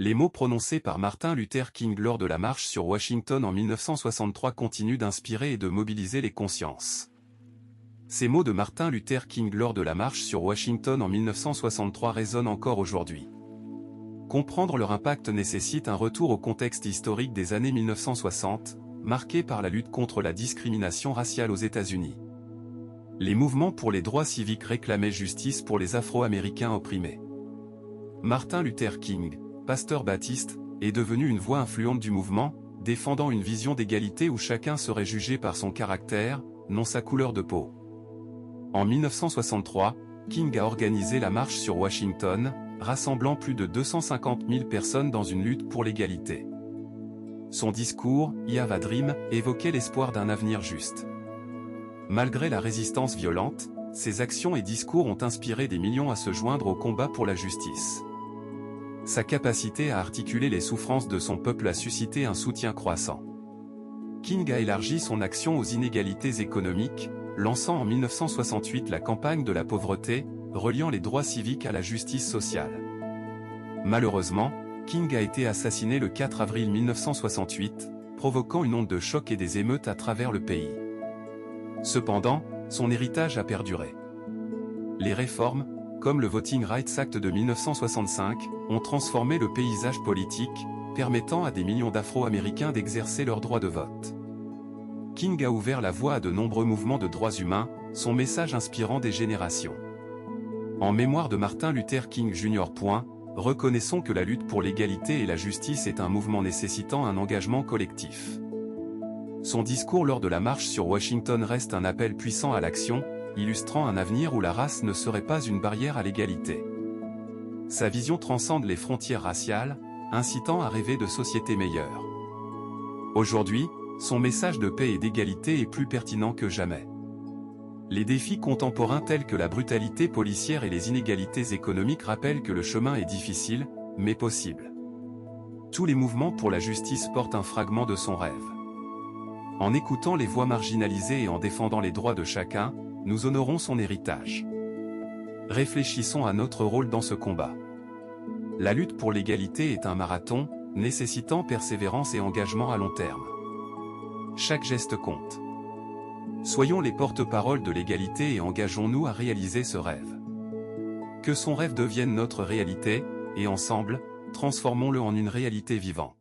Les mots prononcés par Martin Luther King lors de la marche sur Washington en 1963 continuent d'inspirer et de mobiliser les consciences. Ces mots de Martin Luther King lors de la marche sur Washington en 1963 résonnent encore aujourd'hui. Comprendre leur impact nécessite un retour au contexte historique des années 1960, marqué par la lutte contre la discrimination raciale aux États-Unis. Les mouvements pour les droits civiques réclamaient justice pour les Afro-Américains opprimés. Martin Luther King, pasteur baptiste, est devenu une voix influente du mouvement, défendant une vision d'égalité où chacun serait jugé par son caractère, non sa couleur de peau. En 1963, King a organisé la marche sur Washington, rassemblant plus de 250 000 personnes dans une lutte pour l'égalité. Son discours, I Have a Dream, évoquait l'espoir d'un avenir juste. Malgré la résistance violente, ses actions et discours ont inspiré des millions à se joindre au combat pour la justice. Sa capacité à articuler les souffrances de son peuple a suscité un soutien croissant. King a élargi son action aux inégalités économiques, lançant en 1968 la campagne de la pauvreté, reliant les droits civiques à la justice sociale. Malheureusement, King a été assassiné le 4 avril 1968, provoquant une onde de choc et des émeutes à travers le pays. Cependant, son héritage a perduré. Les réformes, comme le Voting Rights Act de 1965, ont transformé le paysage politique, permettant à des millions d'Afro-Américains d'exercer leur droit de vote. King a ouvert la voie à de nombreux mouvements de droits humains, son message inspirant des générations. En mémoire de Martin Luther King Jr. Reconnaissons que la lutte pour l'égalité et la justice est un mouvement nécessitant un engagement collectif. Son discours lors de la marche sur Washington reste un appel puissant à l'action, illustrant un avenir où la race ne serait pas une barrière à l'égalité. Sa vision transcende les frontières raciales, incitant à rêver de sociétés meilleures. Aujourd'hui, son message de paix et d'égalité est plus pertinent que jamais. Les défis contemporains tels que la brutalité policière et les inégalités économiques rappellent que le chemin est difficile, mais possible. Tous les mouvements pour la justice portent un fragment de son rêve. En écoutant les voix marginalisées et en défendant les droits de chacun, nous honorons son héritage. Réfléchissons à notre rôle dans ce combat. La lutte pour l'égalité est un marathon, nécessitant persévérance et engagement à long terme. Chaque geste compte. Soyons les porte-paroles de l'égalité et engageons-nous à réaliser ce rêve. Que son rêve devienne notre réalité, et ensemble, transformons-le en une réalité vivante.